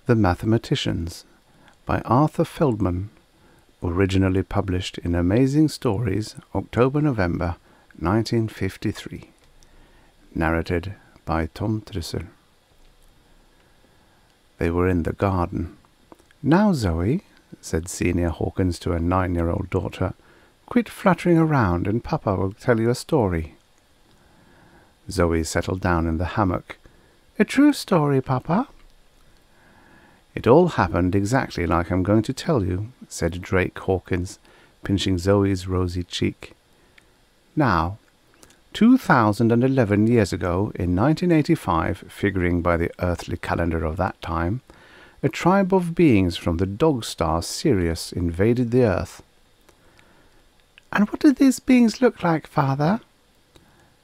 The Mathematicians by Arthur Feldman, originally published in Amazing Stories, October-November 1953. Narrated by Tom Trussel. They were in the garden. "Now, Zoe," said Senior Hawkins to a 9-year-old daughter, "quit fluttering around and Papa will tell you a story." Zoe settled down in the hammock. "A true story, Papa?" "It all happened exactly like I'm going to tell you," said Drake Hawkins, pinching Zoe's rosy cheek. "Now, 2011 years ago, in 1985, figuring by the earthly calendar of that time, a tribe of beings from the dog star Sirius invaded the Earth." "And what did these beings look like, Father?"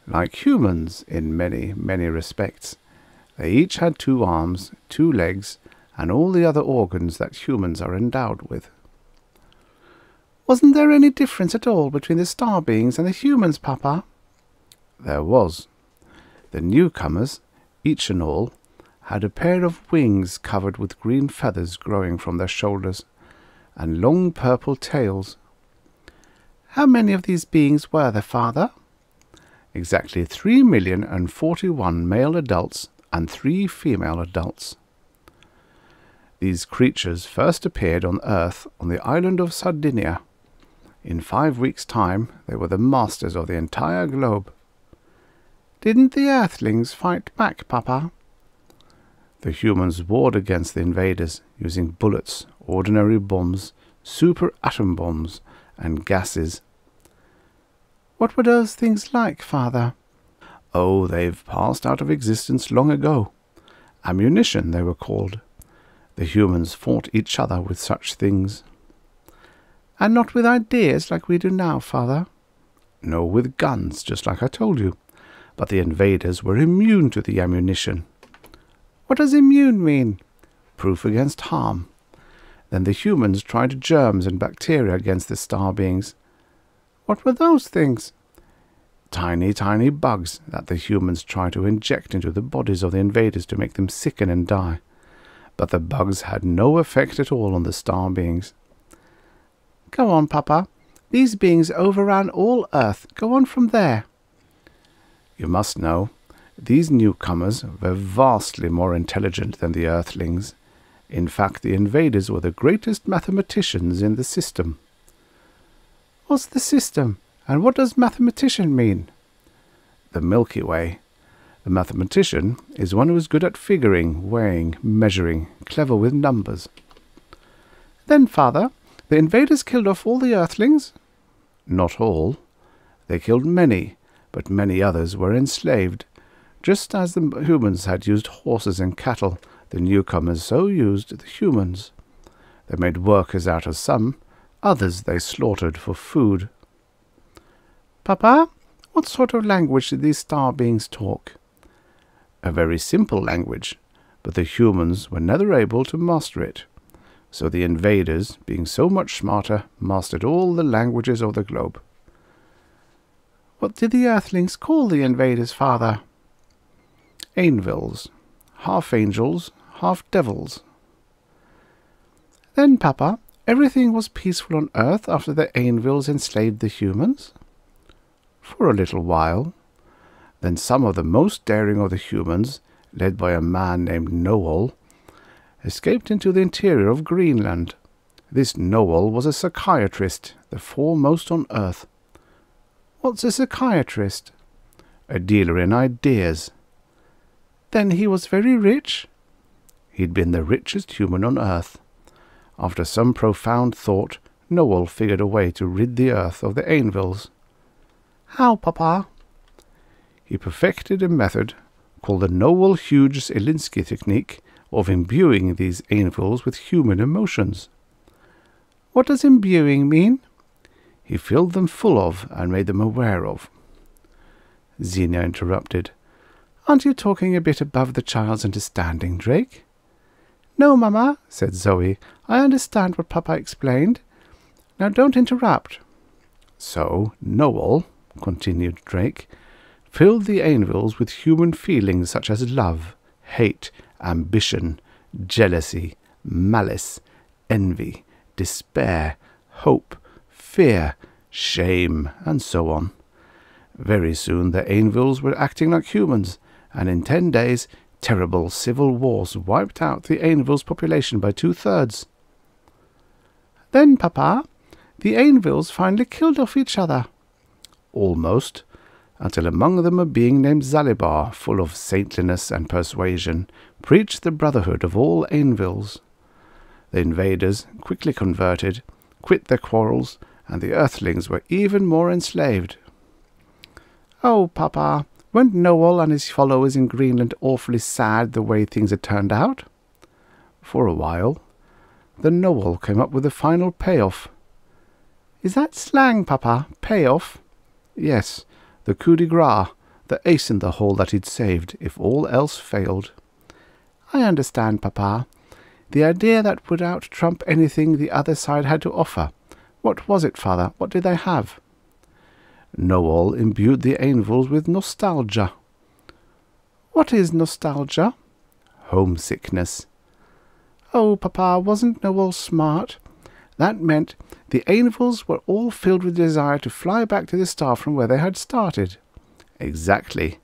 "Like humans, in many, many respects. They each had 2 arms, 2 legs, and all the other organs that humans are endowed with." "Wasn't there any difference at all between the star beings and the humans, Papa?" "There was. The newcomers, each and all, had a pair of wings covered with green feathers growing from their shoulders, and long purple tails." "How many of these beings were there, Father?" "Exactly 3,041 male adults and 3 female adults. These creatures first appeared on Earth on the island of Sardinia. In 5 weeks' time they were the masters of the entire globe." "Didn't the Earthlings fight back, Papa?" "The humans warred against the invaders using bullets, ordinary bombs, super atom bombs, and gases." "What were those things like, Father?" "Oh, they've passed out of existence long ago. Ammunition, they were called. The humans fought each other with such things." "And not with ideas like we do now, Father?" "No, with guns, just like I told you. But the invaders were immune to the ammunition." "What does immune mean?" "Proof against harm. Then the humans tried germs and bacteria against the star beings." "What were those things?" "Tiny, tiny bugs that the humans tried to inject into the bodies of the invaders to make them sicken and die. But the bugs had no effect at all on the star beings." "Go on, Papa. These beings overran all Earth. Go on from there." "You must know, these newcomers were vastly more intelligent than the Earthlings. In fact, the invaders were the greatest mathematicians in the system." "What's the system, and what does mathematician mean?" "The Milky Way. The mathematician is one who is good at figuring, weighing, measuring, clever with numbers." "Then, Father, the invaders killed off all the Earthlings?" "Not all. They killed many, but many others were enslaved. Just as the humans had used horses and cattle, the newcomers so used the humans. They made workers out of some, others they slaughtered for food." "Papa, what sort of language did these star beings talk?" "A very simple language, but the humans were never able to master it. So the invaders, being so much smarter, mastered all the languages of the globe." "What did the Earthlings call the invaders, Father?" "Ainvils. Half angels, half devils." "Then, Papa, everything was peaceful on Earth after the Ainvils enslaved the humans?" "For a little while. Then some of the most daring of the humans, led by a man named Noel, escaped into the interior of Greenland. This Noel was a psychiatrist, the foremost on Earth." "What's a psychiatrist?" "A dealer in ideas." "Then he was very rich?" "He'd been the richest human on Earth. After some profound thought, Noel figured a way to rid the Earth of the Ainvils." "How, Papa?" "He perfected a method called the Noel-Hughes-Elinsky technique of imbuing these Ainvils with human emotions." "What does imbuing mean?" "He filled them full of and made them aware of." Xenia interrupted. "Aren't you talking a bit above the child's understanding, Drake?" "No, Mamma," said Zoe. "I understand what Papa explained. Now don't interrupt." "So Noel," continued Drake, "filled the Ainvils with human feelings such as love, hate, ambition, jealousy, malice, envy, despair, hope, fear, shame, and so on. Very soon the Ainvilles were acting like humans, and in 10 days terrible civil wars wiped out the Ainvilles' population by 2/3. Then, Papa, the Ainvilles finally killed off each other. Almost, until among them a being named Zalibar, full of saintliness and persuasion, preached the brotherhood of all Ainvilles. The invaders, quickly converted, quit their quarrels, and the Earthlings were even more enslaved. Oh, Papa, weren't Noel and his followers in Greenland awfully sad the way things had turned out? For a while. Then Noel came up with the final payoff. Is that slang, Papa? Payoff? Yes, the coup de grace, the ace in the hole that he'd saved, if all else failed. I understand, Papa. The idea that would out-trump anything the other side had to offer. What was it, Father? What did they have? Noel imbued the Ainvilles with nostalgia. What is nostalgia? Homesickness. Oh, Papa, wasn't Noel smart? That meant the Ainvilles were all filled with desire to fly back to the star from where they had started. Exactly.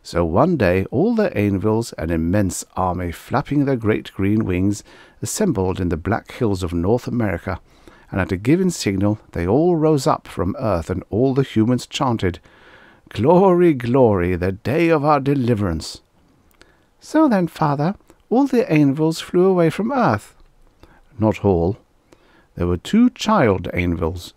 So one day all the Ainvilles, an immense army flapping their great green wings, assembled in the Black Hills of North America, and at a given signal they all rose up from earth, and all the humans chanted, "Glory, glory, the day of our deliverance." So then, Father, all the Ainvilles flew away from earth. Not all. There were 2 child Ainvilles,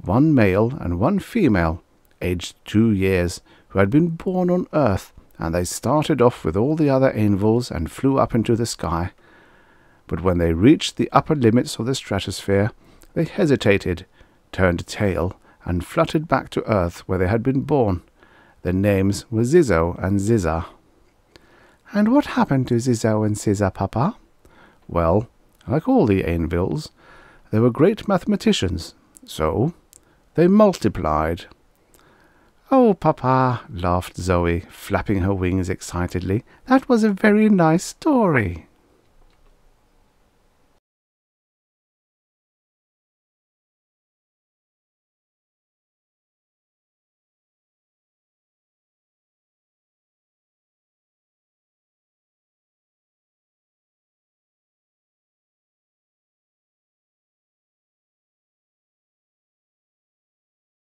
one male and one female, aged 2 years, who had been born on earth, and they started off with all the other Ainvilles and flew up into the sky. But when they reached the upper limits of the stratosphere, they hesitated, turned tail, and fluttered back to earth where they had been born. Their names were Zizzo and Zizza. And what happened to Zizzo and Zizza, Papa? Well, like all the Ainvilles, they were great mathematicians, so they multiplied. Oh, Papa, laughed Zoe, flapping her wings excitedly, that was a very nice story.